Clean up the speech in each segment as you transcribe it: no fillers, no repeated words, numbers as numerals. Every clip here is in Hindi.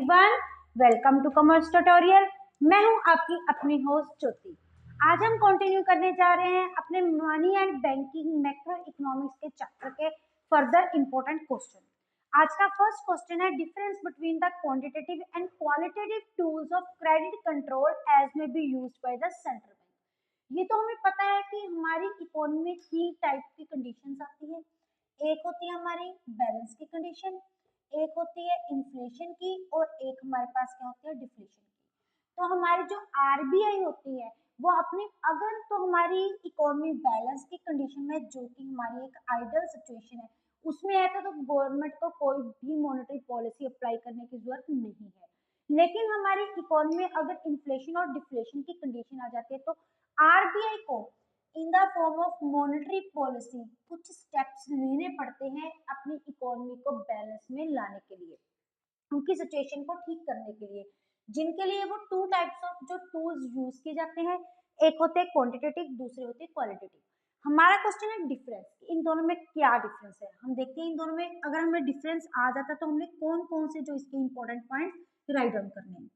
Everyone, welcome to commerce tutorial. मैं हूं आपकी अपनी होस्ट ज्योति। आज हम कंटिन्यू करने जा रहे हैं अपने money and banking macroeconomics के चैप्टर के फर्दर इंपॉर्टेंट क्वेश्चन। आज का फर्स्ट क्वेश्चन है difference between the quantitative and qualitative tools of credit control as may be used by the central bank. ये तो हमें पता है कि हमारी इकोनॉमी में 3 टाइप की कंडीशंस आती है। एक होती है हमारी बैलेंस की कंडीशन, एक होती है इन्फ्लेशन की, और एक हमारे पास क्या होती है डिफ्लेशन की। तो हमारी जो आरबीआई होती है वो अपनी, अगर तो हमारी इकोनॉमी बैलेंस की कंडीशन में, जो कि हमारी एक आइडियल सिचुएशन है, उसमें है तो गवर्नमेंट को कोई भी मॉनेटरी पॉलिसी अप्लाई करने की जरूरत नहीं है। लेकिन हमारी इकोनॉमी में अगर इन्फ्लेशन और डिफ्लेशन की कंडीशन आ जाती है तो आरबीआई को in the form of monetary policy कुछ स्टेप्स लेने पड़ते हैं अपनी इकोनॉमी को बैलेंस में लाने के लिए, उनकी सिचुएशन को ठीक करने के लिए, जिनके लिए वो 2 टाइप्स ऑफ जो टूल्स यूज किए जाते हैं। एक होते हैं क्वांटिटेटिव, दूसरे होते हैं क्वालिटेटिव। हमारा क्वेश्चन है डिफरेंस, इन दोनों में क्या डिफरेंस है। हम देखते हैं इन दोनों में अगर हमें डिफरेंस आ जाता तो हमने कौन कौन से जो इसके इंपॉर्टेंट पॉइंट राइट डाउन करने हैं।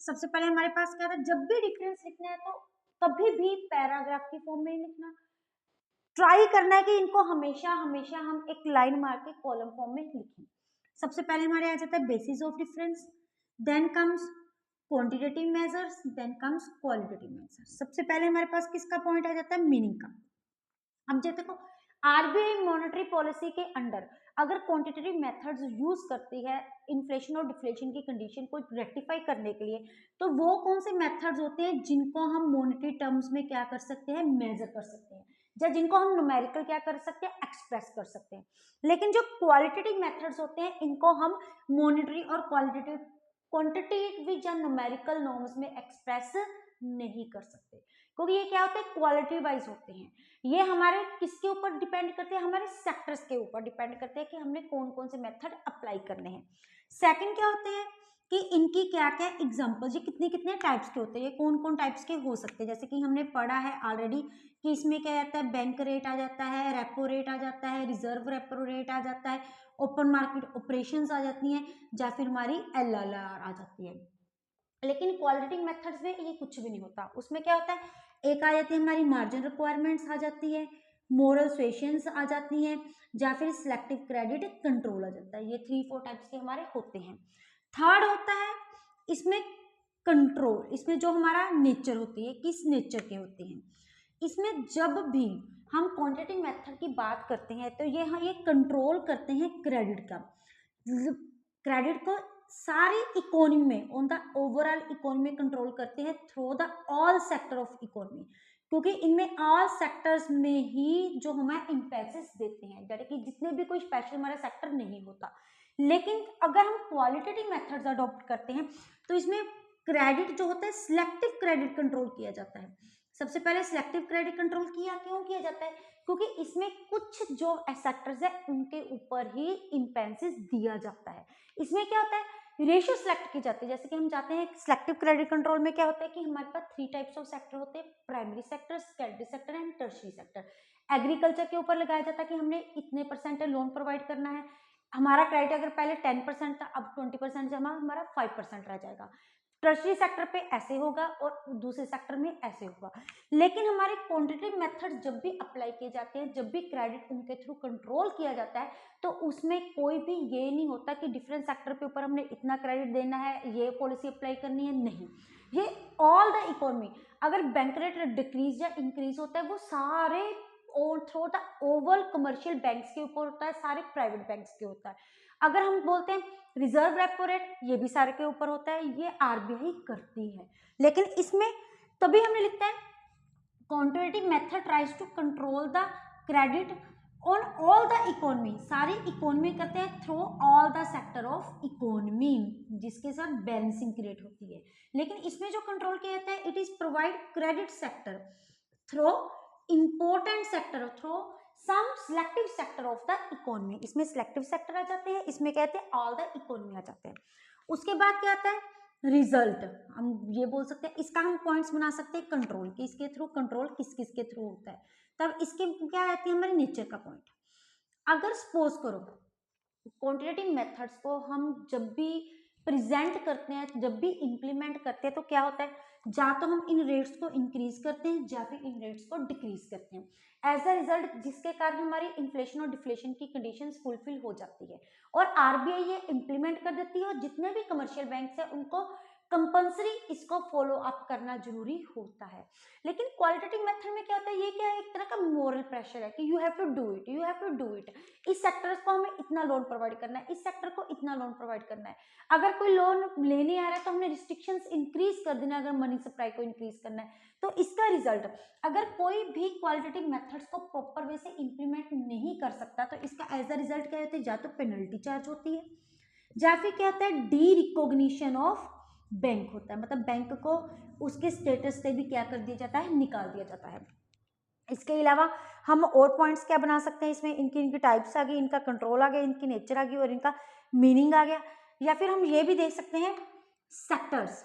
सबसे पहले हमारे पास क्या था, जब भी डिफरेंस लिखना है तो कभी भी पैराग्राफ की फॉर्म में ही लिखना, ट्राई करना है कि इनको हमेशा हमेशा हम एक लाइन मार के कॉलम फॉर्म में लिखें। सबसे पहले हमारे आ जाता है basis of difference, then comes quantitative measures, then comes qualitative measures. सबसे पहले हमारे पास किसका पॉइंट आ जाता है, मीनिंग का। अब जो देखो, आरबीआई मॉनेटरी पॉलिसी के अंडर अगर क्वांटिटेटिव मेथड्स यूज करती है इन्फ्लेशन और डिफ्लेशन की कंडीशन को रेक्टिफाई करने के लिए, तो वो कौन से मेथड्स होते हैं जिनको हम मॉनेटरी टर्म्स में क्या कर सकते हैं, मेजर कर सकते हैं, या जिनको हम न्यूमेरिकल क्या कर सकते हैं, एक्सप्रेस कर सकते हैं। लेकिन जो क्वालिटेटिव मेथड्स होते हैं इनको हम मॉनेटरी और क्वालिटेटिव क्वांटिटेटिव या न्यूमेरिकल नॉर्म्स में एक्सप्रेस नहीं कर सकते, क्योंकि ये क्या होते हैं, क्वालिटी वाइज होते हैं। ये हमारे किसके ऊपर डिपेंड करते हैं, हमारे सेक्टर्स के ऊपर डिपेंड करते हैं कि हमने कौन कौन से मेथड अप्लाई करने हैं। सेकंड क्या होते हैं कि इनकी क्या क्या एग्जांपल्स, ये कितने कितने टाइप्स के होते हैं, ये कौन कौन टाइप्स के हो सकते हैं। जैसे कि हमने पढ़ा है ऑलरेडी कि इसमें क्या आता है, बैंक रेट आ जाता है, रेपो रेट आ जाता है, रिजर्व रेपो रेट आ जाता है, ओपन मार्केट ऑपरेशंस आ जाती हैं, या फिर हमारी एलएलआर आ जाती है। लेकिन क्वालिटेटिव मेथड्स में ये कुछ भी नहीं होता। उसमें क्या होता है, एक आ जाती है हमारी मार्जिन रिक्वायरमेंट्स आ जाती है, मोरल सुएशंस आ जाती हैं, या फिर सिलेक्टिव क्रेडिट कंट्रोल आ जाता है। ये 3-4 टाइप्स के हमारे होते हैं। थर्ड होता है इसमें कंट्रोल, इसमें जो हमारा नेचर होती है, किस नेचर के होते हैं। इसमें जब भी हम क्वांटिटेटिव मेथड की बात करते हैं तो ये कंट्रोल करते हैं क्रेडिट का, क्रेडिट को सारी इकोनॉमी में, on the overall economy control करते हैं through the all sector of economy, क्योंकि इनमें ऑल सेक्टर्स में ही जो हमें इम्पैक्ट्स देते हैं, यानी कि जितने भी कोई स्पेशल हमारा सेक्टर नहीं होता। लेकिन अगर हम क्वालिटेटिव मेथड्स अडॉप्ट करते हैं तो इसमें क्रेडिट जो होता है, सिलेक्टिव क्रेडिट कंट्रोल किया जाता है। सबसे पहले सिलेक्टिव क्रेडिट कंट्रोल क्यों किया जाता है, क्योंकि इसमें कुछ जो सेक्टर्स है उनके ऊपर ही इम्पेंसिस दिया जाता है। इसमें क्या होता है, रेशियो सिलेक्ट की जाती है। जैसे कि हम चाहते हैं सिलेक्टिव क्रेडिट कंट्रोल में क्या होता है कि हमारे पास 3 टाइप्स ऑफ सेक्टर होते हैं, primary sector, secondary sector and tertiary sector. Agriculture के ऊपर लगाया जाता है कि हमने इतने % लोन प्रोवाइड करना है, हमारा क्रेडिट अगर पहले 10% था अब 20% जमा, हमारा 5% रह जाएगा। टर्शियरी सेक्टर पे ऐसे होगा और दूसरे सेक्टर में ऐसे होगा। लेकिन हमारे क्वांटिटेटिव मेथड जब भी अप्लाई किए जाते हैं, जब भी क्रेडिट उनके थ्रू कंट्रोल किया जाता है, तो उसमें कोई भी ये नहीं होता कि डिफरेंट सेक्टर के ऊपर हमने इतना क्रेडिट देना है, ये पॉलिसी अप्लाई करनी है, नहीं। ये ऑल द इकोनॉमी, अगर बैंक रेट डिक्रीज या इंक्रीज होता है वो सारे through the overall commercial banks के ऊपर होता है, सारे प्राइवेट बैंक्स के होता है। अगर हम बोलते हैं रिजर्व रेपो रेट, ये भी सारे के ऊपर होता है, ये आरबीआई करती है। लेकिन इसमें तभी हमने लिखता है quantitative method tries to control the credit on all the economy, सारी इकोनॉमी करते हैं through all the sector of economy, जिसके साथ बैलेंसिंग क्रिएट होती है। लेकिन इसमें जो कंट्रोल किया जाता है, it is provide credit sector through important sector, through some selective sector of the economy. इसमें सिलेक्टिव सेक्टर आ जाते हैं, इसमें कहते हैं ऑल द इकोनॉमी आ जाते हैं। उसके बाद क्या आता है, रिजल्ट। हम ये बोल सकते हैं, इसका हम पॉइंट्स बना सकते हैं कंट्रोल कि इसके थ्रू कंट्रोल किस किस के थ्रू होता है। तब इसके क्या आती है हमारे नेचर का पॉइंट। अगर सपोज करो क्वांटिटेटिव मेथड्स को हम जब भी प्रेजेंट करते हैं, जब भी इंप्लीमेंट करते हैं तो क्या होता है, या तो हम इन रेट्स को इंक्रीज करते हैं या फिर इन रेट्स को डिक्रीज करते हैं। एज अ रिजल्ट जिसके कारण हमारी इन्फ्लेशन और डिफ्लेशन की कंडीशंस फुलफिल हो जाती है और आरबीआई ये इंप्लीमेंट कर देती है और जितने भी कमर्शियल बैंक्स हैं उनको कंपल्सरी इसको फॉलो अप करना जरूरी होता है। लेकिन क्वालिटेटिव मेथड में क्या होता है, ये क्या है, एक तरह का मोरल प्रेशर है कि you have to do it, you have to do it. इस सेक्टर को हमें इतना लोन प्रोवाइड करना है, इस सेक्टर को इतना लोन प्रोवाइड करना है। अगर कोई लोन लेने आ रहा है तो हमने रिस्ट्रिक्शंस इंक्रीज कर देना है, अगर मनी सप्लाई को इंक्रीज करना है। तो इसका रिजल्ट, अगर कोई भी क्वालिटेटिव मेथड्स को प्रॉपर वे से इंप्लीमेंट नहीं कर सकता तो इसका एज अ रिजल्ट क्या होता है, या तो पेनल्टी चार्ज होती है या फिर क्या होता है, डी रिकॉग्निशन ऑफ बैंक होता है, मतलब बैंक को उसके स्टेटस से भी क्या कर दिया जाता है, निकाल दिया जाता है। इसके अलावा हम और पॉइंट्स क्या बना सकते हैं, इसमें इनकी टाइप्स आ गई, इनका कंट्रोल आ गया, इनकी नेचर आ गई और इनका मीनिंग आ गया। या फिर हम ये भी देख सकते हैं सेक्टर्स,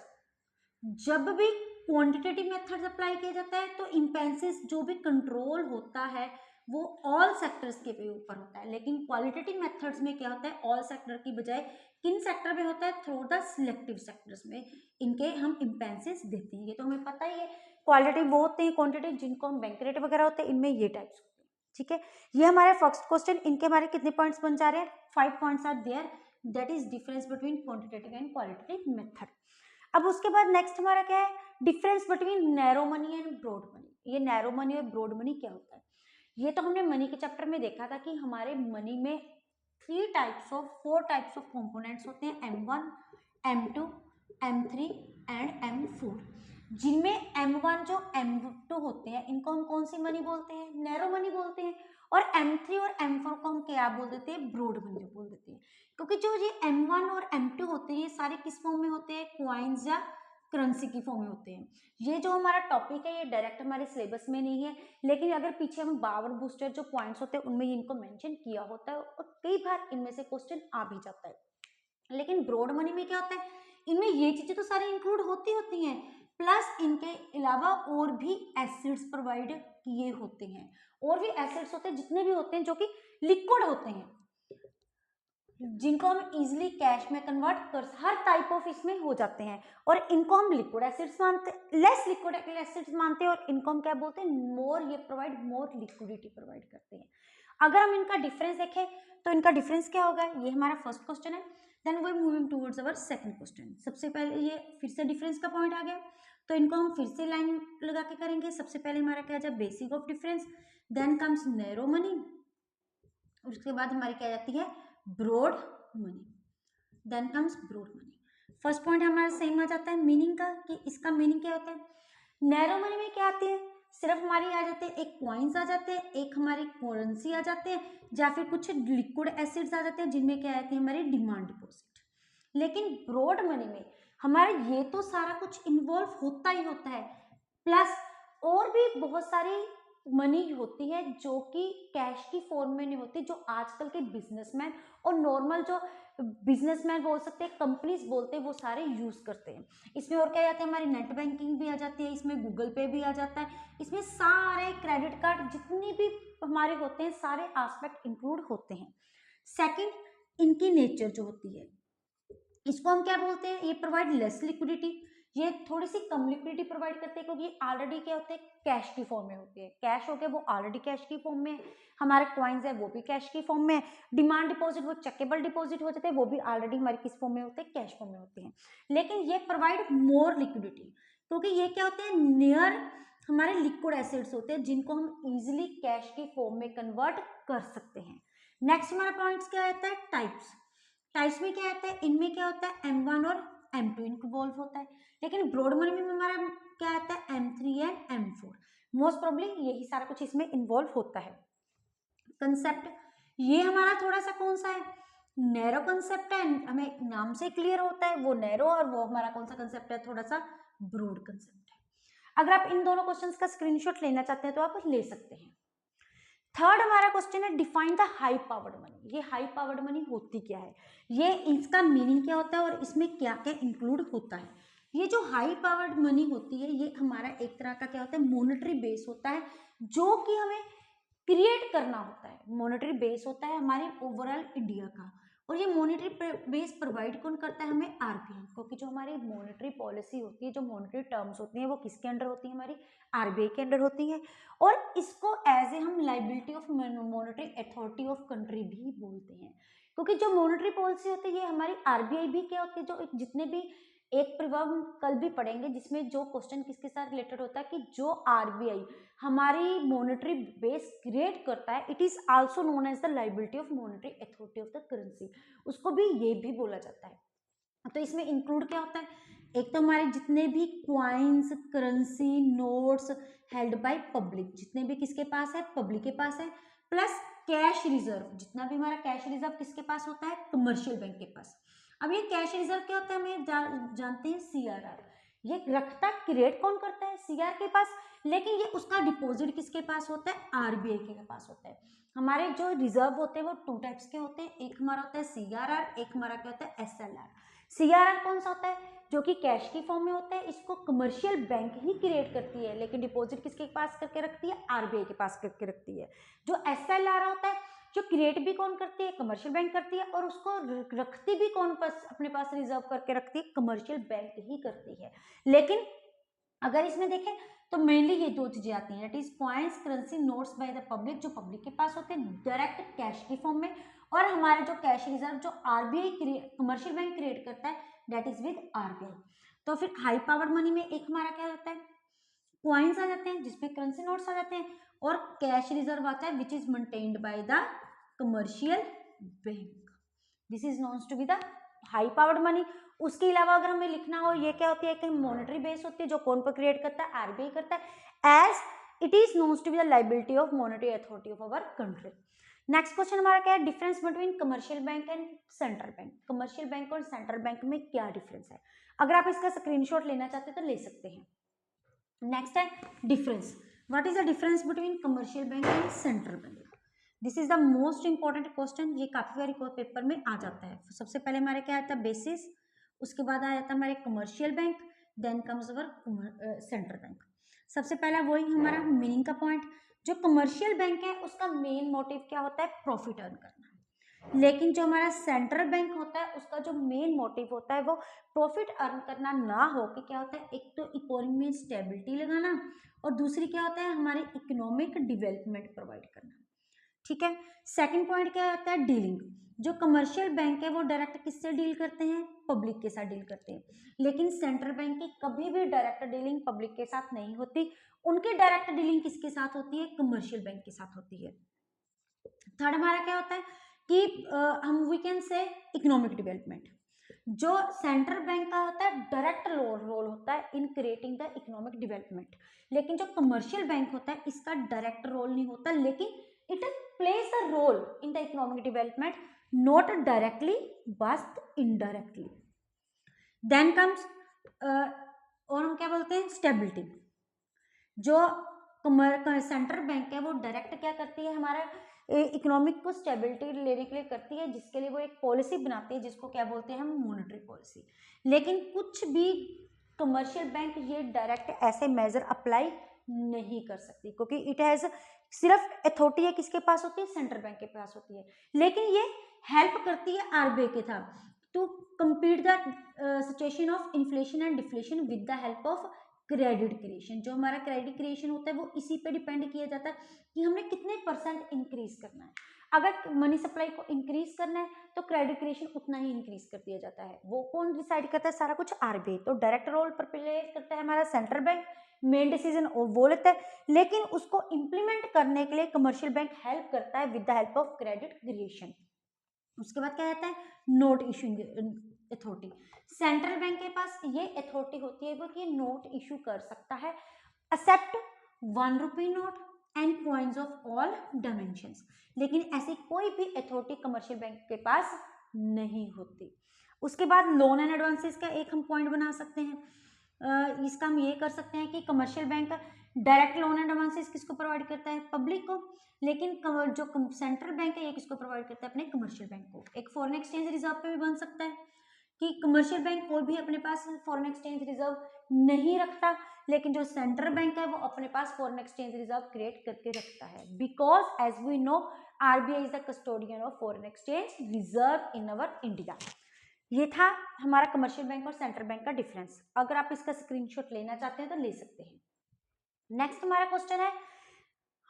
जब भी क्वांटिटेटिव मेथड्स अप्लाई किया जाता है तो इम्पेंसिस जो भी कंट्रोल होता है वो ऑल सेक्टर्स के ऊपर होता है, लेकिन क्वालिटेटिव मेथड्स में क्या होता है, ऑल सेक्टर की बजाय किन सेक्टर में होता है, थ्रू द सिलेक्टिव सेक्टर्स में इनके हम इम्पेंसिस देते हैं। ये तो हमें पता ही है, क्वालिटेटिव वो होते हैं, क्वांटिटेटिव जिनको हम बैंक रेट वगैरह होते हैं, इनमें ये टाइप्स होते हैं। ठीक है, ये हमारे फर्स्ट क्वेश्चन, इनके हमारे कितने पॉइंट्स बन जा रहे हैं, 5 points are there, that is difference between quantitative and qualitative method. अब उसके बाद नेक्स्ट हमारा क्या है, difference between narrow money and broad money. ये नैरो मनी और ब्रॉड मनी क्या होता है, ये तो हमने मनी के चैप्टर में देखा था कि हमारे मनी में 4 टाइप्स ऑफ कंपोनेंट्स होते हैं, M1, M2, M3 and M4, जिनमें M1 जो M2 होते हैं इनको हम कौन सी मनी बोलते हैं, नैरो मनी बोलते हैं, और M3 और M4 को हम क्या बोल देते हैं, ब्रॉड मनी बोल देते हैं। क्योंकि जो ये M1 और M2 होते हैं ये सारे किस फॉर्म में होते हैं, क्वाइंस या करेंसी की फॉर्म में होते हैं। ये जो हमारा टॉपिक है ये डायरेक्ट हमारे सिलेबस में नहीं है, लेकिन अगर पीछे हम पावर बूस्टर जो पॉइंट्स होते हैं उनमें इनको मेंशन किया होता है और कई बार इनमें से क्वेश्चन आ भी जाता है। लेकिन ब्रॉड मनी में क्या होता है, इनमें ये चीजें तो सारी इंक्लूड होती हैं, प्लस इनके अलावा और भी एसिड्स प्रोवाइड किए होते हैं, और भी एसिड्स होते हैं जितने भी होते हैं जो कि लिक्विड होते हैं, जिनको हम इजीली कैश में कन्वर्ट कर, हर टाइप ऑफ इसमें हो जाते हैं, और इनको हम लिक्विड एसिड्स मानते, लेस लिक्विड एसिड्स मानते हैं, और इनको हम क्या बोलते हैं, मोर, ये प्रोवाइड मोर लिक्विडिटी प्रोवाइड करते हैं। अगर हम इनका डिफरेंस देखें तो इनका डिफरेंस क्या होगा, ये हमारा फर्स्ट क्वेश्चन है। Then we moving towards our second question. सबसे पहले ये फिर से डिफरेंस का पॉइंट आ गया, तो इनको हम फिर से लाइन लगा के करेंगे। सबसे पहले हमारा क्या आ जाए, basic of difference, then comes narrow money, उसके बाद हमारी क्या जाती है, broad money, then comes broad money. First point हमारा सेम आ जाता है मीनिंग का, कि इसका मीनिंग क्या होता है। नैरो मनी में क्या आती है, सिर्फ हमारी आ जाते हैं, एक कॉइन्स आ जाते हैं, एक हमारी करेंसी आ जाते हैं, या फिर कुछ लिक्विड एसिड्स आ जाते हैं जिनमें क्या आती है, हमारी डिमांड डिपॉजिट। लेकिन ब्रॉड मनी में हमारा ये तो सारा कुछ इन्वॉल्व होता ही होता है, प्लस और भी बहुत सारी मनी होती है जो कि कैश की फॉर्म में नहीं होती, जो आजकल के बिजनेसमैन और नॉर्मल जो बिजनेसमैन बोल सकते हैं, कंपनीज बोलते हैं, वो सारे यूज करते हैं। इसमें और क्या जाता है, हमारी नेट बैंकिंग भी आ जाती है, इसमें गूगल पे भी आ जाता है, इसमें सारे क्रेडिट कार्ड जितनी भी हमारे होते हैं सारे एस्पेक्ट इंक्लूड होते हैं। सेकंड, इनकी नेचर जो होती है, इसको हम क्या बोलते हैं, ये प्रोवाइड लेस लिक्विडिटी, ये थोड़ी सी कम लिक्विडिटी प्रोवाइड करते हैं, क्योंकि ऑलरेडी क्या होते हैं, कैश की फॉर्म में होती है, कैश हो गया वो ऑलरेडी कैश की फॉर्म में है, हमारे कॉइन्स है वो भी कैश की फॉर्म में है, डिमांड डिपॉजिट वो चेकेबल डिपॉजिट हो जाते हैं, वो भी ऑलरेडी हमारे किस फॉर्म में होते हैं, कैश फॉर्म में होते हैं। लेकिन ये प्रोवाइड मोर लिक्विडिटी, क्योंकि ये क्या होते हैं, नियर हमारे लिक्विड एसिड्स होते हैं जिनको हम इजिली कैश की फॉर्म में कन्वर्ट कर सकते हैं। नेक्स्ट हमारा पॉइंट्स क्या आता है, टाइप्स में क्या आता है, इनमें क्या होता है, M1 और M2 इन्वॉल्व होता है, लेकिन ब्रॉड मनी में हमारा क्या आता है, M3 and M4, most probably यही सारा कुछ इसमें इन्वॉल्व होता है। कंसेप्ट ये हमारा थोड़ा सा कौन सा है, नैरो कंसेप्ट है, हमें नाम से क्लियर होता है वो नैरो, और वो हमारा कौन सा कंसेप्ट है, थोड़ा सा ब्रॉड कंसेप्ट है। अगर आप इन दोनों क्वेश्चंस का स्क्रीनशॉट लेना चाहते हैं तो आप ले सकते हैं। थर्ड हमारा क्वेश्चन है, define the high powered money. ये हाई पावर्ड मनी होती क्या है, ये इसका मीनिंग क्या होता है और इसमें क्या क्या इंक्लूड होता है। ये जो हाई पावर्ड मनी होती है ये हमारा एक तरह का क्या होता है, मॉनेटरी बेस होता है जो कि हमें क्रिएट करना होता है। मॉनेटरी बेस होता है हमारे ओवरऑल इंडिया का, और ये मॉनेटरी बेस प्रोवाइड कौन करता है हमें? आरबीआई, क्योंकि जो हमारी मॉनेटरी पॉलिसी होती है, जो मॉनेटरी टर्म्स होती हैं, वो किसके अंडर होती है? हमारी आरबीआई के अंडर होती है। और इसको एज ए हम liability of monetary authority of country भी बोलते हैं, क्योंकि जो मॉनेटरी पॉलिसी होती है ये हमारी आरबीआई भी क्या होती है, जो जितने भी एक प्रभाव हम कल भी पढ़ेंगे जिसमें जो क्वेश्चन किसके साथ रिलेटेड होता है कि जो आरबीआई हमारी मॉनेटरी बेस क्रिएट करता है, it is also known as the liability of monetary authority of the currency, उसको भी ये भी बोला जाता है। तो इसमें इंक्लूड क्या होता है? एक तो हमारे जितने भी coins, currency, notes held by public, जितने भी किसके पास है? पब्लिक के पास है, प्लस कैश रिजर्व, जितना भी हमारा कैश रिजर्व किसके पास होता है? कमर्शियल बैंक के पास। अब ये कैश रिजर्व क्या होता है हमें जानते हैं, सीआरआर। ये रखता क्रिएट कौन करता है? सीआर के पास, लेकिन ये उसका डिपॉजिट किसके पास होता है? आरबीआई के पास होता है। हमारे जो रिजर्व होते हैं वो टू टाइप्स के होते हैं, एक हमारा होता है सीआरआर, एक हमारा क्या होता है? एसएलआर। सीआरआर कौन सा होता है? जो कि कैश की फॉर्म में होता है, इसको कमर्शियल बैंक ही क्रिएट करती है, लेकिन डिपॉजिट किसके पास करके रखती है? आरबीआई के पास करके रखती है। जो एसएलआर होता है, जो क्रिएट भी कौन करती है? कमर्शियल बैंक करती है, और उसको रखती भी कौन पास अपने पास रिजर्व करके रखती है? कमर्शियल बैंक ही करती है। लेकिन अगर इसमें देखें तो मेनली ये दो चीजें आती हैं, that is coins, currency, notes by the public, जो पब्लिक के पास होते हैं डायरेक्ट कैश की फॉर्म में, और हमारे जो कैश रिजर्व जो आरबीआई कमर्शियल बैंक क्रिएट करता है, दैट इज विद आरबीआई। तो फिर हाई पावर्ड मनी में एक हमारा क्या होता है? कॉइन्स आ जाते हैं, जिसपे करेंसी नोट्स आ जाते हैं, और कैश रिजर्व आता है which is maintained by the commercial bank. This is knowns to be the high powered money. उसके अलावा अगर हमें लिखना हो, ये क्या होती है? कि मॉनेटरी बेस होती है, जो कौन पर क्रिएट करता है? आरबीआई करता है, as it is knowns to be the liability of monetary authority of our country. Next question हमारा क्या है? Difference between commercial bank and central bank. Commercial bank और सेंट्रल बैंक में क्या डिफरेंस है? अगर आप इसका स्क्रीनशॉट लेना चाहते हैं तो ले सकते हैं। नेक्स्ट है difference. What is the difference between commercial bank and central bank? This is the most important question, ये काफी बार पेपर में आ जाता है। सबसे पहले हमारे क्या आता है? बेसिस, उसके बाद आया था हमारे कमर्शियल बैंक, देन कम्स अवर सेंट्रल बैंक। सबसे पहला वही हमारा मीनिंग का पॉइंट, जो कमर्शियल बैंक है उसका मेन मोटिव क्या होता है? प्रॉफिट अर्न करना। लेकिन जो हमारा सेंट्रल बैंक होता है उसका जो मेन मोटिव होता है वो प्रॉफिट अर्न करना ना हो के क्या होता है? एक तो इकोनॉमी में स्टेबिलिटी लगाना, और दूसरी क्या होता है? हमारे इकोनॉमिक डेवलपमेंट प्रोवाइड करना। ठीक है। सेकंड पॉइंट क्या आता है? डीलिंग। जो कमर्शियल बैंक है वो डायरेक्ट किससे डील करते हैं? पब्लिक के साथ डील करते हैं, लेकिन सेंट्रल बैंक की कभी भी डायरेक्ट डीलिंग पब्लिक के साथ नहीं होती। उनकी डायरेक्ट डीलिंग किसके साथ होती है? कमर्शियल बैंक के साथ होती है। थर्ड हमारा क्या होता है कि हम we can say economic development. जो सेंट्रल बैंक का होता है डायरेक्ट रोल होता है in creating the economic development, लेकिन जो कमर्शियल बैंक होता है इसका डायरेक्ट रोल नहीं होता, लेकिन it plays a role in the economic development, not directly but indirectly. Then comes और हम क्या बोलते हैं? स्टेबिलिटी। जो सेंट्रल बैंक है वो डायरेक्ट क्या करती है? हमारा इकोनॉमिक को स्टेबिलिटी लेने के लिए करती है, जिसके लिए वो एक पॉलिसी बनाती है जिसको क्या बोलते हैं हम? Monetary policy. लेकिन कुछ भी कमर्शियल बैंक ये डायरेक्ट ऐसे मेजर अप्लाई नहीं कर सकती, क्योंकि इट हैज सिर्फ अथॉरिटी है किसके पास होती है? सेंट्रल बैंक के पास होती है, लेकिन ये हेल्प करती है आरबीआई के साथ to compete the situation of inflation and deflation with the help of credit creation. जो हमारा क्रेडिट क्रिएशन होता है वो इसी पे डिपेंड किया जाता है कि हमने कितने परसेंट इंक्रीज करना है। अगर मनी सप्लाई को इंक्रीज करना है तो क्रेडिट क्रिएशन उतना ही इंक्रीज कर दिया जाता है। वो कौन डिसाइड करता है? सारा कुछ आरबीआई। तो डायरेक्ट रोल पर प्ले करता है हमारा सेंट्रल बैंक, मेन डिसीजन वो लेता है, लेकिन उसको इंप्लीमेंट करने के लिए कमर्शियल बैंक हेल्प करता है with the help of credit creation. उसके बाद क्या आता है? Note issuing authority. Central bank के पास ये अथॉरिटी होती है वो कि नोट इशू कर सकता है, except 1 rupee note and coins of all dimensions, लेकिन ऐसी कोई भी अथॉरिटी कमर्शियल बैंक के पास नहीं होती। उसके बाद लोन एंड एडवांसेस का एक हम पॉइंट बना सकते हैं। इसका हम ये कर सकते हैं कि commercial bank direct loan and advances किसको प्रोवाइड करता है? पब्लिक को, लेकिन जो सेंट्रल बैंक है ये किसको प्रोवाइड करता है? अपने कमर्शियल बैंक को। एक फॉरेन एक्सचेंज रिजर्व पे भी बन सकता है कि कमर्शियल बैंक कोई भी अपने पास फॉरेन एक्सचेंज रिजर्व नहीं रखता, लेकिन जो सेंट्रल बैंक है वो अपने पास फॉरेन एक्सचेंज रिजर्व क्रिएट करके रखता है, because as we know RBI is the custodian of foreign exchange reserve in our India. ये था हमारा कमर्शियल बैंक और सेंट्रल बैंक का डिफरेंस। अगर आप इसका स्क्रीनशॉट लेना चाहते हैं तो ले सकते हैं। नेक्स्ट हमारा क्वेश्चन है,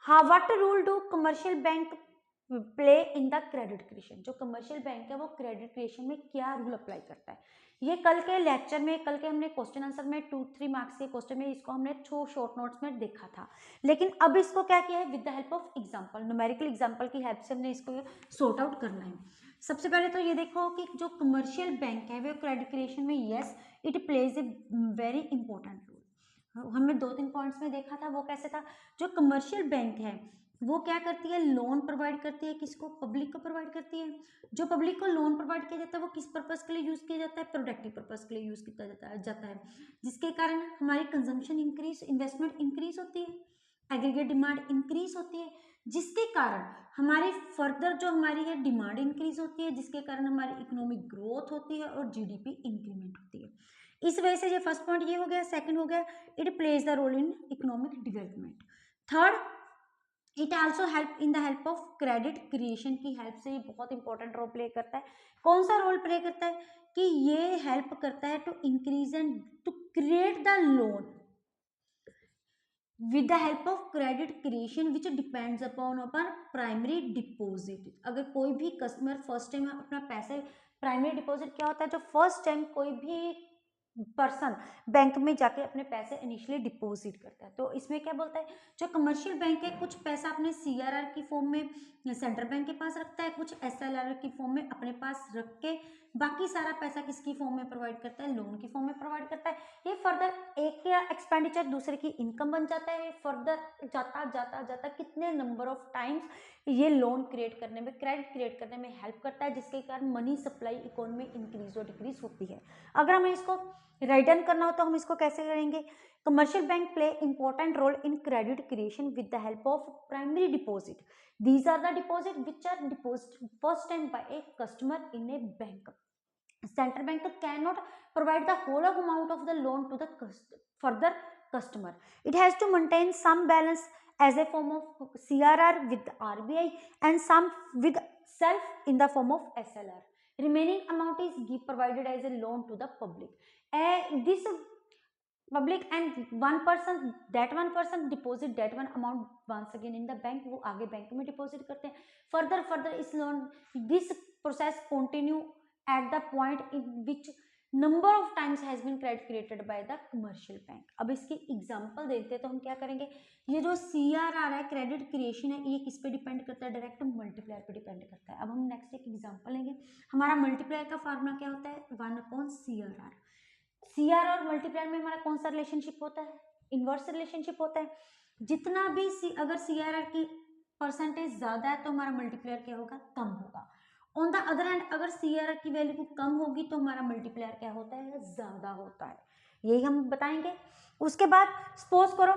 what rule do commercial bank play in the credit creation. जो कमर्शियल बैंक है वो क्रेडिट क्रिएशन में क्या रूल अप्लाई करता है। ये कल के लेक्चर में, कल के हमने क्वेश्चन आंसर में 2-3 मार्क्स के क्वेश्चन में इसको हमने शॉर्ट नोट्स में देखा था, लेकिन अब इसको क्या किया है, with the help of example, numerical example की हेल्प से हमने इसको सॉर्ट आउट करना है। सबसे पहले तो ये देखो कि जो कमर्शियल बैंक है वो क्रेडिट क्रिएशन में yes it plays a very important role. हमने 2-3 पॉइंट्स में देखा था, वो कैसे था, जो कमर्शियल बैंक है वो क्या करती है, लोन प्रोवाइड करती है, किसको, पब्लिक को प्रोवाइड करती है। जो पब्लिक को लोन प्रोवाइड किया जाता है वो किस पर्पस के लिए यूज किया जाता है, प्रोडक्टिव पर्पस के लिए यूज किया जाता है, जिसके कारण हमारी कंजम्पशन इंक्रीज, इन्वेस्टमेंट इंक्रीज होती है, एग्रीगेट डिमांड इंक्रीज होती है, जिसके कारण हमारी फर्दर जो हमारी है डिमांड इंक्रीज होती है, जिसके कारण हमारी इकोनॉमिक ग्रोथ होती है और जीडीपी इंक्रीमेंट होती है। इस वजह से ये फर्स्ट पॉइंट ये हो गया। सेकंड हो गया, it plays the role in economic development. Third, it also help in the help of credit creation की हेल्प से ये बहुत इंपॉर्टेंट रोल प्ले करता है। कौन सा रोल प्ले करता है कि ये हेल्प करता है to increase and to create the loan with the help of credit creation which depends upon primary deposit. अगर कोई भी कस्टमर फर्स्ट टाइम अपना पैसे, प्राइमरी डिपॉजिट क्या होता है, जो फर्स्ट टाइम कोई भी पर्सन बैंक में जाके अपने पैसे इनिशियली डिपॉजिट करता है, तो इसमें क्या बोलता है, जो कमर्शियल बैंक है कुछ पैसा अपने सीआरआर की फॉर्म में सेंट्रल बैंक के पास रखता है, कुछ एसएलआर की फॉर्म में अपने पास रख के बाकी सारा पैसा किसकी फॉर्म में प्रोवाइड करता है, लोन की फॉर्म में प्रोवाइड करता है। ये फर्दर एक का एक्सपेंडिचर दूसरे की इनकम बन जाता है, फर्दर जाता जाता जाता कितने नंबर ऑफ टाइम्स ये लोन क्रिएट करने में, क्रेडिट क्रिएट करने में हेल्प करता है, जिसके कारण मनी सप्लाई इकोनॉमी इंक्रीज और डिक्रीज होती है। अगर हमें इसको राइट डाउन करना हो तो हम इसको कैसे करेंगे, commercial bank play important role in credit creation with the help of primary deposit. These are the deposit which are deposit first time by a customer in a bank. Central bank cannot provide the whole amount of the loan to the further customer. It has to maintain some balance as a form of CRR with RBI and some with self in the form of SLR. Remaining amount is provided as a loan to the public. This public and one person deposit that one amount once again in the bank, वो आगे बैंक में डिपॉजिट करते हैं। फर्दर इस loan this process continue at the point in which number of times has been credit created by the commercial bank। अब इसकी एग्जांपल देते हैं तो हम क्या करेंगे, ये जो CRR है क्रेडिट क्रिएशन है, ये किस पे डिपेंड करता है, डायरेक्ट मल्टीप्लायर पे डिपेंड करता है। अब हम नेक्स्ट एक एग्जांपल लेंगे। हमारा मल्टीप्लायर का फार्मूला क्या होता है, 1/CRR। CRR और मल्टीप्लायर में हमारा कौन सा रिलेशनशिप होता है, इनवर्स रिलेशनशिप होता है। जितना भी अगर CRR की परसेंटेज ज्यादा है तो हमारा मल्टीप्लायर क्या होगा, कम होगा। ऑन द अदर हैंड अगर CRR की वैल्यू कम होगी तो हमारा मल्टीप्लायर क्या होता है, ज्यादा होता है। यही हम बताएंगे। उसके बाद सपोज करो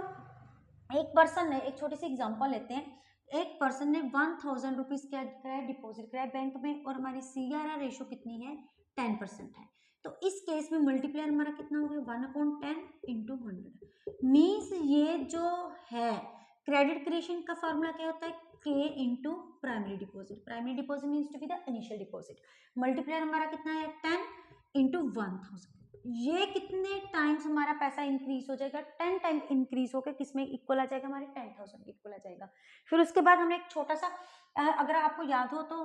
एक पर्सन ने, एक छोटी सी एग्जांपल लेते हैं, एक पर्सन ने 1000 रुपीज क्या कराया, डिपॉजिट कराया बैंक में, और हमारी CRR रेशो कितनी है, 10% है। तो इस केस में मल्टीप्लायर हमारा कितना हो गया, 1/10 × 100 मीन्स ये जो है क्रेडिट क्रिएशन का फॉर्मूला क्या होता है, K into primary deposit. Primary deposit means to be the initial deposit. Multiplier हमारा कितना है, 10 × 1000। ये कितने टाइम्स हमारा पैसा इंक्रीज हो जाएगा, 10 टाइम इंक्रीज होकर किसमें इक्वल आ जाएगा, हमारे 10,000 के इक्वल आ जाएगा। फिर उसके बाद हमने एक छोटा सा अगर आपको याद हो तो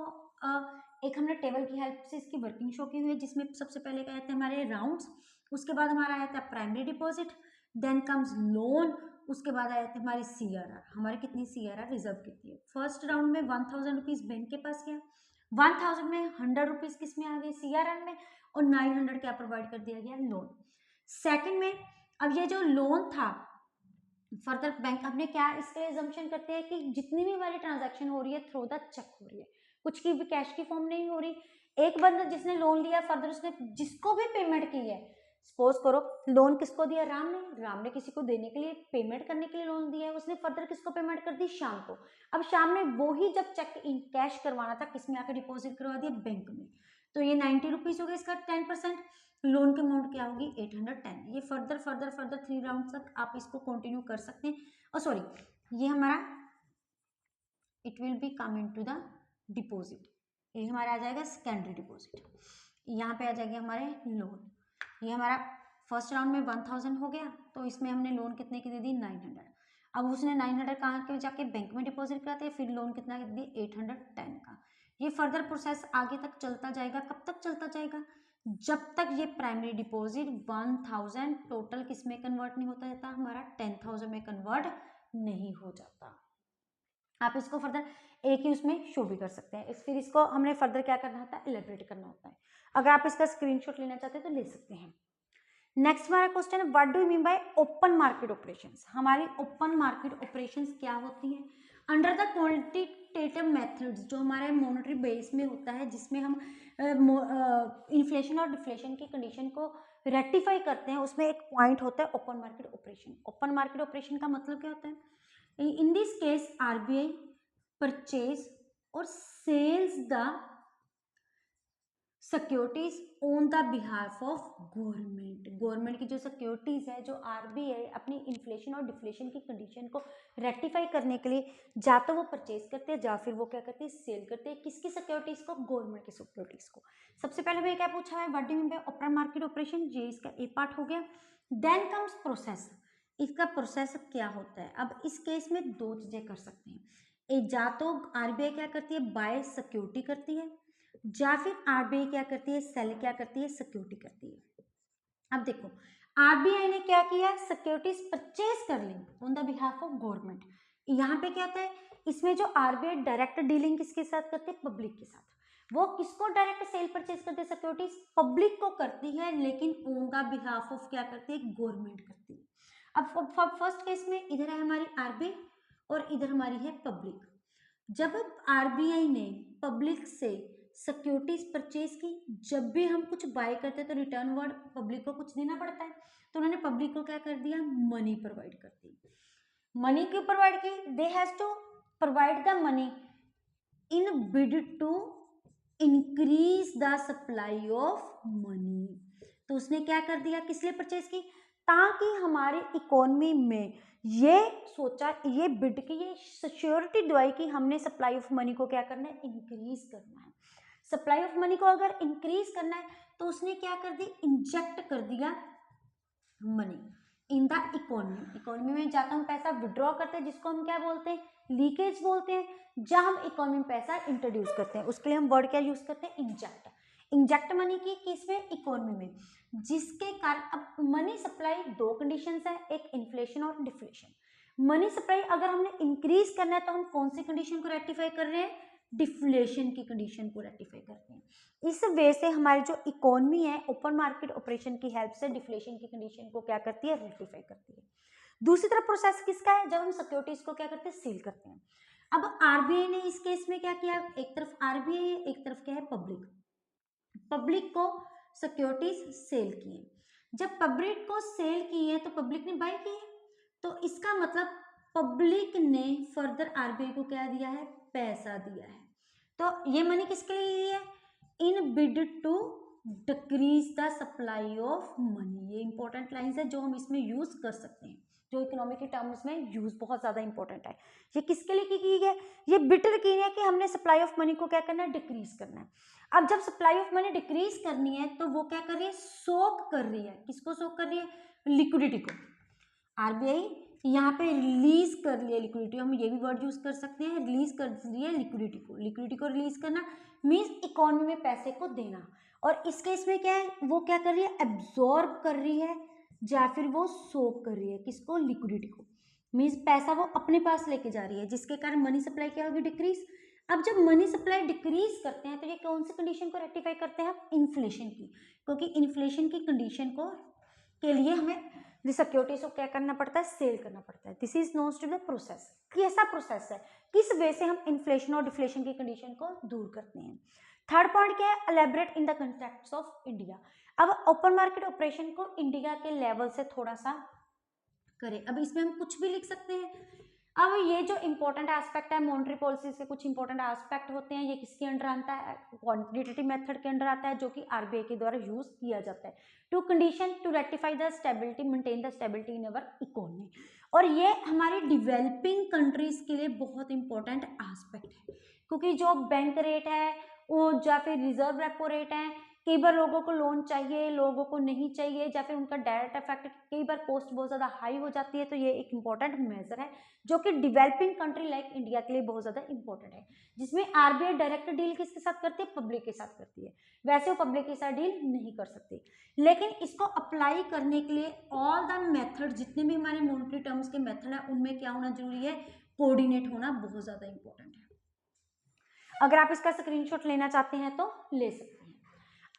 एक हमने टेबल की हेल्प से इसकी वर्किंग शो की हुई है, जिसमें सबसे पहले क्या आते हैं हमारे राउंड्स, उसके बाद हमारा आया था primary deposit, then comes loan, उसके बाद आए थे हमारी CRR। हमारी कितनी CRR रिजर्व कितनी है, फर्स्ट राउंड में 1000 रुपीज बैंक के पास गया, 1000 में 100 रुपीज किस में आ गए, CRR में, और 900 क्या प्रोवाइड कर दिया गया, लोन। सेकंड में अब ये जो लोन था फर्दर बैंक अपने क्या इसके एजम्पशन करते हैं कि जितनी भी हमारी ट्रांजैक्शन हो रही है थ्रू द चेक हो रही है, कुछ की भी कैश की फॉर्म नहीं हो रही। एक बंदा जिसने लोन लिया फर्दर उसने जिसको भी पेमेंट की है, सपोज करो लोन किसको दिया, राम ने किसी को देने के लिए, पेमेंट करने के लिए लोन दिया है, उसने फर्दर किसको पेमेंट कर दी, शाम को। अब शाम ने वो ही जब चेक इन कैश करवाना था किसमें आकर डिपॉजिट करवा दिया, बैंक में। तो ये 90 रुपीज हो गया इसका 10%, लोन की अमाउंट क्या होगी, 810। ये फर्दर 3 राउंड तक आप इसको कंटिन्यू कर सकते हैं। और सॉरी ये हमारा it will be come into the deposit. ये हमारा आ जाएगा सेकेंडरी डिपॉजिट। यहाँ पे आ जाएगा हमारे लोन। ये हमारा फर्स्ट राउंड में 1000 हो गया, तो इसमें हमने लोन कितने की दे दी 900। अब उसने 900 कहाँ के जाके बैंक में डिपॉजिट कराते हैं, फिर लोन कितना दे दिया 810 का। ये फर्दर प्रोसेस आगे तक चलता जाएगा। कब तक चलता जाएगा? जब तक ये प्राइमरी डिपॉजिट 1000 टोटल किस में कन्वर्ट नहीं होता जाता, हमारा 10,000 में कन्वर्ट नहीं हो जाता। आप इसको फर्दर एक ही उसमें शो भी कर सकते हैं। फिर इसको हमने फर्दर क्या करना होता है, इलेबरेट करना होता है। अगर आप इसका स्क्रीनशॉट लेना चाहते हैं तो ले सकते हैं। नेक्स्ट हमारा क्वेश्चन है, what do you mean by open market operations. हमारी ओपन मार्केट ऑपरेशंस क्या होती हैं? अंडर द क्वांटिटेटिव मेथड्स, जो हमारे मॉनेटरी बेस में होता है, जिसमें हम इन्फ्लेशन और डिफ्लेशन की कंडीशन को रेक्टिफाई करते हैं, उसमें एक पॉइंट होता है open market operation. Open market operation का मतलब क्या होता है? In this case, RBI purchase or sells the securities on the behalf of government. Government की जो सिक्योरिटीज है, जो आरबीआई अपनी इन्फ्लेशन और डिफ्लेशन की कंडीशन को रेक्टिफाई करने के लिए जा तो वो परचेज करते हैं, या फिर वो क्या करते हैं, सेल करते हैं। किसकी सिक्योरिटीज को? गवर्नमेंट की सिक्योरिटीज को। सबसे पहले हमें क्या पूछा है, what do you mean by open market operation, ये इसका ए पार्ट हो गया। Then comes process. इसका प्रोसेस क्या होता है? अब इस केस में दो चीजें कर सकते हैं, या तो आरबीआई क्या करती है, बाय सिक्योरिटी करती है, या फिर आरबीआई क्या करती है, सेल क्या करती है, सिक्योरिटी करती है। अब देखो, आरबीआई ने क्या किया, सिक्योरिटीज परचेज कर ली on the behalf of government. यहाँ पे क्या होता है, इसमें जो आरबीआई डायरेक्ट डीलिंग किसके साथ करती है, पब्लिक के साथ। वो किसको डायरेक्ट सेल परचेज करते हैं, सिक्योरिटीज पब्लिक को करती है, लेकिन ऑन द बिहाफ ऑफ क्या करती है, गवर्नमेंट करती है। अब फर्स्ट केस में इधर है हमारी आरबीआई और इधर हमारी है पब्लिक। जब आरबीआई ने पब्लिक से सिक्योरिटीज परचेज की, जब भी हम कुछ बाय करते हैं तो रिटर्न वर्ड पब्लिक को कुछ देना पड़ता है, तो उन्होंने पब्लिक को क्या कर दिया, मनी प्रोवाइड कर दी। मनी क्यों प्रोवाइड की? They has to provide the money in bid to increase the supply of money. तो उसने क्या कर दिया, किस लिए परचेज की, ताकि हमारे इकोनॉमी में ये सोचा, ये बिड की, ये सिक्योरिटी दिवाई कि हमने सप्लाई ऑफ मनी को क्या करना है, इंक्रीज करना है। सप्लाई ऑफ मनी को अगर इंक्रीज करना है तो उसने क्या कर दी, इंजेक्ट कर दिया money in the economy. Economy में जाकर हम पैसा विड्रॉ करते हैं, जिसको हम क्या बोलते हैं, लीकेज बोलते हैं। जब हम इकोनॉमी में पैसा इंट्रोड्यूस करते हैं, उसके लिए हम वर्ड क्या यूज करते हैं, इंजेक्ट। इंजेक्ट मनी की किस में, इकोनॉमी में, जिसके कारण अब मनी सप्लाई दो कंडीशंस है, एक इन्फ्लेशन और डिफ्लेशन। मनी सप्लाई अगर हमने इंक्रीज करना है तो हम कौन सी कंडीशन को रेक्टिफाई कर रहे हैं, डिफ्लेशन की कंडीशन को रेक्टिफाई करते हैं। इस वे से हमारी जो इकोनॉमी है, ओपन मार्केट ऑपरेशन की हेल्प से डिफ्लेशन की कंडीशन को क्या करती है, रेक्टिफाई करती है। दूसरी तरफ प्रोसेस किसका है, जब हम सिक्योरिटीज को क्या करते हैं, सेल करते हैं। अब आरबीआई ने इस केस में क्या किया, एक तरफ आरबीआई है, एक तरफ क्या है, पब्लिक। पब्लिक को सिक्योरिटीज सेल किए। जब पब्लिक को सेल किए तो पब्लिक ने बाय किए, तो इसका मतलब पब्लिक ने फर्दर आरबीआई को क्या दिया है, पैसा दिया है। तो ये मनी किसके लिए है, in bid to decrease the supply of money. ये इंपॉर्टेंट लाइंस है जो हम इसमें यूज कर सकते हैं, जो इकोनॉमिक के टर्म्स में यूज बहुत ज्यादा इंपॉर्टेंट है। ये किसके लिए की है, ये बिटर की है कि हमने सप्लाई ऑफ मनी को क्या करना है, डिक्रीज करना है। अब जब सप्लाई ऑफ मनी डिक्रीज करनी है तो वो क्या कर रही है, सोक कर रही है। किसको सोक कर रही है, लिक्विडिटी को। आरबीआई यहाँ पे रिलीज कर लिया लिक्विडिटी, हम ये भी वर्ड यूज कर सकते हैं, रिलीज कर लिया लिक्विडिटी को। लिक्विडिटी को रिलीज करना मीन्स इकोनॉमी में पैसे को देना, और इस केस में क्या है, वो क्या कर रही है, एब्जॉर्ब कर रही है, या फिर वो सोक कर रही है, किसको, लिक्विडिटी को। मीन्स पैसा वो अपने पास लेके जा रही है, जिसके कारण मनी सप्लाई क्या होगी, डिक्रीज। अब जब मनी सप्लाई डिक्रीज करते हैं तो ये कौन सी कंडीशन को रेक्टिफाई करते हैं, इन्फ्लेशन की, क्योंकि इन्फ्लेशन की कंडीशन को के लिए हमें सिक्योरिटीज को क्या करना पड़ता है, सेल करना पड़ता है। This is known to the process. कैसा प्रोसेस है, किस वे से हम इन्फ्लेशन और डिफ्लेशन की कंडीशन को दूर करते हैं। थर्ड पॉइंट क्या है, elaborate in the context of India. अब ओपन मार्केट ऑपरेशन को इंडिया के लेवल से थोड़ा सा करें। अब इसमें हम कुछ भी लिख सकते हैं। अब ये जो इंपॉर्टेंट एस्पेक्ट है, मॉनेटरी पॉलिसीज के कुछ इंपॉर्टेंट एस्पेक्ट होते हैं, ये किसके अंडर आता है, क्वांटिटेटिव मेथड के अंडर आता है, जो कि आरबीआई के द्वारा यूज किया जाता है to condition to rectify the stability, maintain the stability in our economy. और ये हमारी डेवलपिंग कंट्रीज के लिए बहुत इंपॉर्टेंट एस्पेक्ट है, क्योंकि जो बैंक रेट है वो या फिर रिजर्व रेपो रेट है, कई बार लोगों को लोन चाहिए, लोगों को नहीं चाहिए, या फिर उनका डायरेक्ट इफेक्ट, कई बार कॉस्ट बहुत ज़्यादा हाई हो जाती है। तो ये एक इंपॉर्टेंट मेजर है जो कि डेवलपिंग कंट्री लाइक इंडिया के लिए बहुत ज़्यादा इंपॉर्टेंट है, जिसमें आरबीआई डायरेक्ट डील किसके साथ करती है, पब्लिक के साथ करती है। वैसे वो पब्लिक के साथ डील नहीं कर सकती, लेकिन इसको अप्लाई करने के लिए ऑल द मेथड, जितने भी हमारे मॉनेटरी टर्म्स के मेथड है, उनमें क्या होना जरूरी है, कोऑर्डिनेट होना बहुत ज़्यादा इंपॉर्टेंट है। अगर आप इसका स्क्रीनशॉट लेना चाहते हैं तो ले सकते हैं।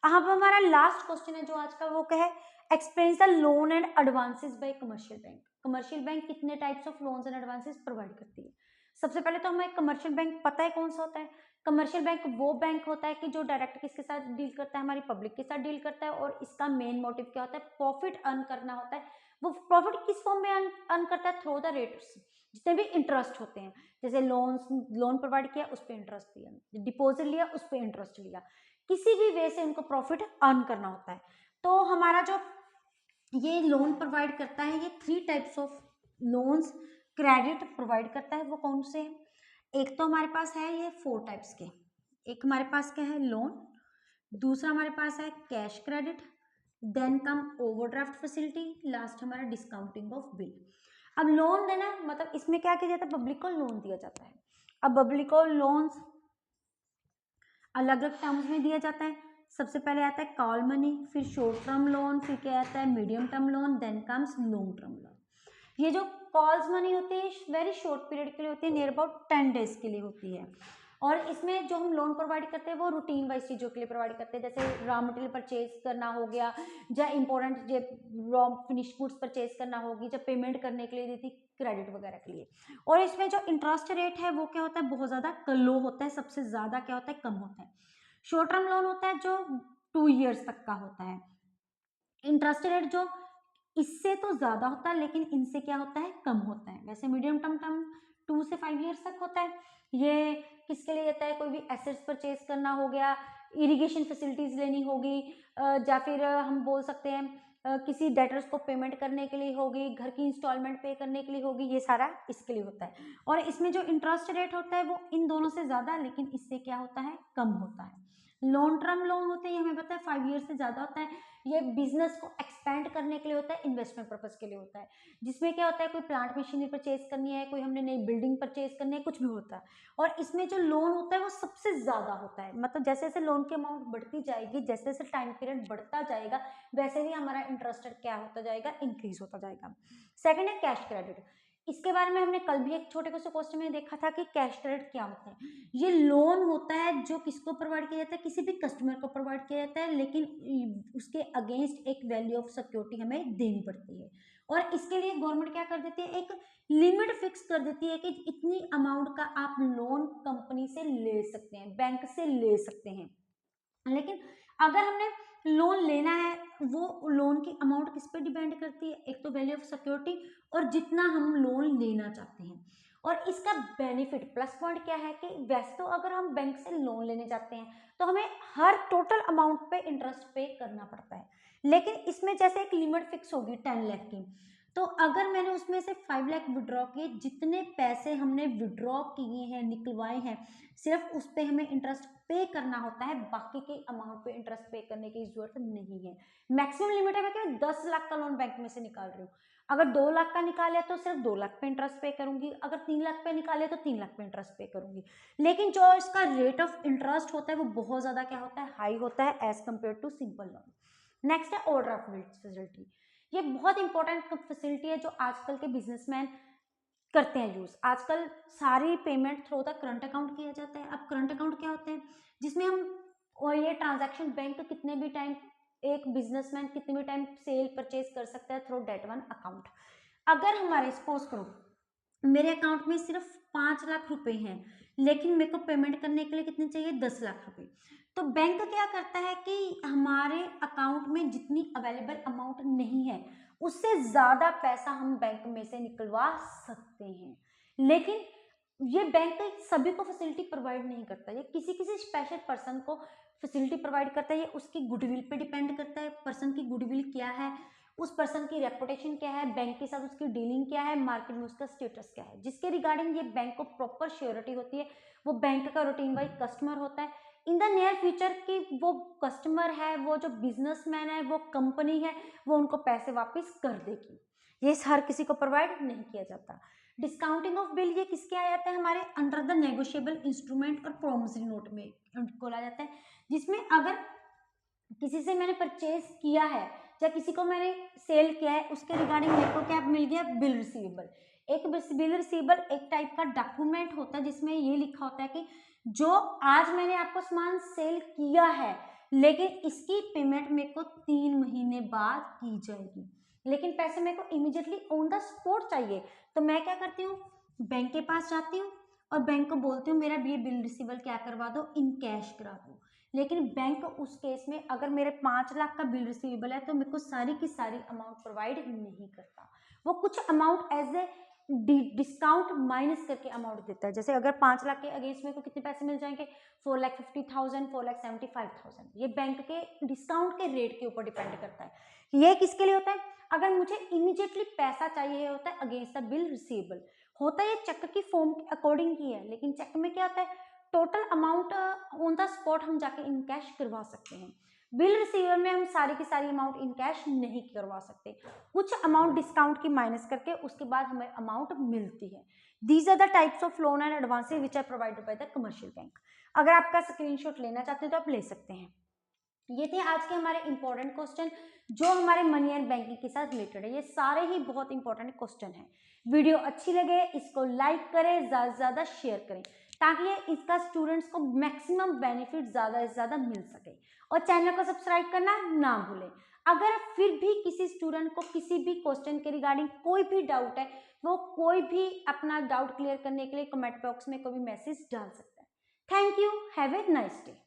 अब हमारा लास्ट क्वेश्चन है जो आज का, वो क्या है, explain the loan and advances by commercial bank. Commercial bank कितने types of loans and advances provide करती है। सबसे पहले तो हमें कमर्शियल बैंक पता है कौन सा होता है। कमर्शियल बैंक वो बैंक होता है कि जो डायरेक्ट किसके साथ डील करता है, हमारी पब्लिक के साथ डील करता है, और इसका मेन मोटिव क्या होता है, प्रॉफिट अर्न करना होता है। वो प्रॉफिट किस फॉर्म में अर्न करता है, थ्रू द रेट्स, जितने भी इंटरेस्ट होते हैं, जैसे लोन प्रोवाइड किया उस पर इंटरेस्ट दिया, डिपॉजिट लिया उस पर इंटरेस्ट लिया, किसी भी वे से उनको प्रॉफिट अर्न करना होता है। तो हमारा जो ये लोन प्रोवाइड करता है, ये 3 types of loans credit provide करता है। वो कौन से हैं, एक तो हमारे पास है ये 4 टाइप्स के। एक हमारे पास क्या है, लोन, दूसरा हमारे पास है cash credit, then come overdraft facility, last हमारा डिस्काउंटिंग ऑफ बिल। अब लोन देना मतलब इसमें क्या किया जाता है, पब्लिक को लोन दिया जाता है। अब पब्लिक को लोन्स अलग अलग टर्म्स में दिया जाता है। सबसे पहले आता है कॉल मनी, फिर शॉर्ट टर्म लोन, फिर क्या आता है medium term loan, then comes long term loan. ये जो कॉल्स मनी होती है वेरी शॉर्ट पीरियड के लिए होती है, नियर अबाउट 10 डेज के लिए होती है। और इसमें जो हम लोन प्रोवाइड करते हैं वो रूटीन वाइज चीज़ों के लिए प्रोवाइड करते हैं, जैसे रॉ मटेरियल परचेज करना हो गया, या इंपॉर्टेंट जो रॉ फिनिश गुड्स परचेज करना होगी, जब पेमेंट करने के लिए दी थी, क्रेडिट वगैरह के लिए। और इसमें जो इंटरेस्ट रेट है वो क्या होता है, बहुत ज़्यादा लो होता है, सबसे ज़्यादा क्या होता है, कम होता है। शॉर्ट टर्म लोन होता है जो 2 ईयर्स तक का होता है। इंटरेस्ट रेट जो इससे तो ज्यादा होता है, लेकिन इनसे क्या होता है, कम होता है। वैसे मीडियम टर्म 2 से 5 ईयर्स तक होता है। ये किसके लिए होता है, कोई भी एसेट्स परचेज करना हो गया, इरिगेशन फैसिलिटीज लेनी होगी, या फिर हम बोल सकते हैं किसी डेटर्स को पेमेंट करने के लिए होगी, घर की इंस्टॉलमेंट पे करने के लिए होगी, ये सारा इसके लिए होता है। और इसमें जो इंटरेस्ट रेट होता है वो इन दोनों से ज्यादा, लेकिन इससे क्या होता है, कम होता है। लॉन्ग टर्म लोन होते हैं, हमें पता है 5 ईयर से ज्यादा होता है। ये बिजनेस को एक्सपेंड करने के लिए होता है, इन्वेस्टमेंट पर्पज के लिए होता है, जिसमें क्या होता है, कोई प्लांट मशीनरी परचेज करनी है, कोई हमने नई बिल्डिंग परचेज करनी है, कुछ भी होता है। और इसमें जो लोन होता है वो सबसे ज्यादा होता है, मतलब जैसे जैसे लोन की अमाउंट बढ़ती जाएगी, जैसे जैसे टाइम पीरियड बढ़ता जाएगा, वैसे ही हमारा इंटरेस्ट क्या होता जाएगा, इंक्रीज होता जाएगा। सेकेंड है कैश क्रेडिट। इसके बारे में हमने कल भी एक छोटे से क्वेश्चन में देखा था कि कैश क्रेडिट क्या होता है। ये लोन होता है जो किसको प्रोवाइड किया जाता है, किसी भी कस्टमर को प्रोवाइड किया जाता है, लेकिन उसके अगेंस्ट एक वैल्यू ऑफ सिक्योरिटी हमें देनी पड़ती है। और इसके लिए गवर्नमेंट क्या कर देती है, एक लिमिट फिक्स कर देती है कि इतनी अमाउंट का आप लोन कंपनी से ले सकते हैं, बैंक से ले सकते हैं। लेकिन अगर हमने लोन लेना है, वो लोन की अमाउंट किस पे डिपेंड करती है, एक तो वैल्यू ऑफ सिक्योरिटी और जितना हम लोन लेना चाहते हैं। और इसका बेनिफिट प्लस पॉइंट क्या है कि वैसे तो अगर हम बैंक से लोन लेने जाते हैं तो हमें हर टोटल अमाउंट पे इंटरेस्ट पे करना पड़ता है, लेकिन इसमें जैसे एक लिमिट फिक्स होगी 10 लाख की, तो अगर मैंने उसमें से 5 लाख विड्रॉ किए, जितने पैसे हमने विड्रॉ किए हैं, निकलवाए हैं, सिर्फ उस पर हमें इंटरेस्ट पे करना होता है, बाकी के अमाउंट पे इंटरेस्ट पे करने की जरूरत नहीं है। मैक्सिमम लिमिट है, मैं क्या 10 लाख का लोन बैंक में से निकाल रही हूँ, अगर 2 लाख का निकाले तो सिर्फ 2 लाख पे इंटरेस्ट पे करूंगी, अगर 3 लाख पे निकाले तो 3 लाख पे इंटरेस्ट पे करूंगी। लेकिन जो इसका रेट ऑफ इंटरेस्ट होता है वो बहुत ज्यादा क्या होता है, हाई होता है as compare to simple loan. Next है ओवरड्राफ्ट फैसिलिटी। ये बहुत इंपॉर्टेंट फैसिलिटी है जो आजकल के बिजनेसमैन करते हैं यूज। आजकल सारी payment through the current account किया जाता है। अब करंट अकाउंट क्या होते हैं, जिसमें हम और ये ट्रांजैक्शन बैंक कितने भी टाइम, एक बिजनेसमैन कितने भी टाइम सेल परचेज कर सकता है थ्रू डेट वन अकाउंट। अगर हमारे सपोज करो मेरे अकाउंट में सिर्फ 5 लाख रुपए हैं, लेकिन मेरे को पेमेंट करने के लिए कितने चाहिए, 10 लाख रुपए, तो बैंक क्या करता है कि हमारे अकाउंट में जितनी अवेलेबल अमाउंट नहीं है उससे ज्यादा पैसा हम बैंक में से निकलवा सकते हैं। लेकिन ये बैंक सभी को फैसिलिटी प्रोवाइड नहीं करता, ये किसी किसी स्पेशल पर्सन को फैसिलिटी प्रोवाइड करता है। ये उसकी गुडविल पे डिपेंड करता है, पर्सन की गुडविल क्या है, उस पर्सन की रेपुटेशन क्या है, बैंक के साथ उसकी डीलिंग क्या है, मार्केट में उसका स्टेटस क्या है, जिसके रिगार्डिंग ये बैंक को प्रॉपर श्योरिटी होती है। वो बैंक का रूटीन वाइज कस्टमर होता है। इन द नियर फ्यूचर की वो कस्टमर है, वो जो बिजनेसमैन है, वो कंपनी है, वो उनको पैसे वापस कर देगी। ये हर किसी को प्रोवाइड नहीं किया जाता। डिस्काउंटिंग ऑफ बिल ये किसके आ जाता है, हमारे अंडर द नेगोशिएबल इंस्ट्रूमेंट और प्रोमिसरी नोट में खोला जाता है, जिसमें अगर किसी से मैंने परचेज किया है या किसी को मैंने सेल किया है, उसके रिगार्डिंग मेरे को क्या मिल गया, बिल रिसीवेबल। एक बिल रिसीवेबल एक टाइप का डॉक्यूमेंट होता है जिसमें ये लिखा होता है कि जो आज मैंने आपको सामान सेल किया है, लेकिन इसकी पेमेंट मेरे को 3 महीने बाद की जाएगी, लेकिन पैसे मेरे को इमीडिएटली ऑन द स्पॉट चाहिए। तो मैं क्या करती हूँ, बैंक के पास जाती हूँ और बैंक को बोलती हूँ मेरा ये बिल रिसीवेबल क्या करवा दो, इन कैश करा दो। लेकिन बैंक उस केस में अगर मेरे 5 लाख का बिल रिसीवेबल है तो मेरे को सारी की सारी अमाउंट प्रोवाइड नहीं करता। वो कुछ amount as a discount minus करके अमाउंट देता है। जैसे अगर 5 लाख के अगेंस्ट में को कितने पैसे मिल जाएंगे, 4,50,000, 4,75,000। ये बैंक के डिस्काउंट के रेट के ऊपर डिपेंड करता है। ये किसके लिए होता है, अगर मुझे इमीडिएटली पैसा चाहिए होता है अगेंस्ट द बिल रिसीवेबल। होता है ये चेक की फॉर्म के अकॉर्डिंग ही है, लेकिन चेक में क्या होता है, total amount on the spot हम जाके इन कैश करवा सकते हैं। बिल रिसीवर में हम सारी की सारी अमाउंट इन कैश नहीं करवा सकते, कुछ अमाउंट डिस्काउंट की माइनस करके उसके बाद हमें अमाउंट मिलती है। These are the types of loan and advances which are provided by the commercial bank. अगर आपका स्क्रीनशॉट लेना चाहते हैं तो आप ले सकते हैं। ये थे आज के हमारे इंपॉर्टेंट क्वेश्चन जो हमारे मनी एंड बैंकिंग के साथ रिलेटेड है। ये सारे ही बहुत इंपॉर्टेंट क्वेश्चन हैं। वीडियो अच्छी लगे इसको लाइक करें, ज़्यादा से ज़्यादा शेयर करें ताकि ये इसका स्टूडेंट्स को मैक्सिमम बेनिफिट ज़्यादा से ज़्यादा मिल सके, और चैनल को सब्सक्राइब करना ना भूलें। अगर फिर भी किसी स्टूडेंट को किसी भी क्वेश्चन के रिगार्डिंग कोई भी डाउट है, वो कोई भी अपना डाउट क्लियर करने के लिए कमेंट बॉक्स में कोई भी मैसेज डाल सकता है। Thank you, have a nice day.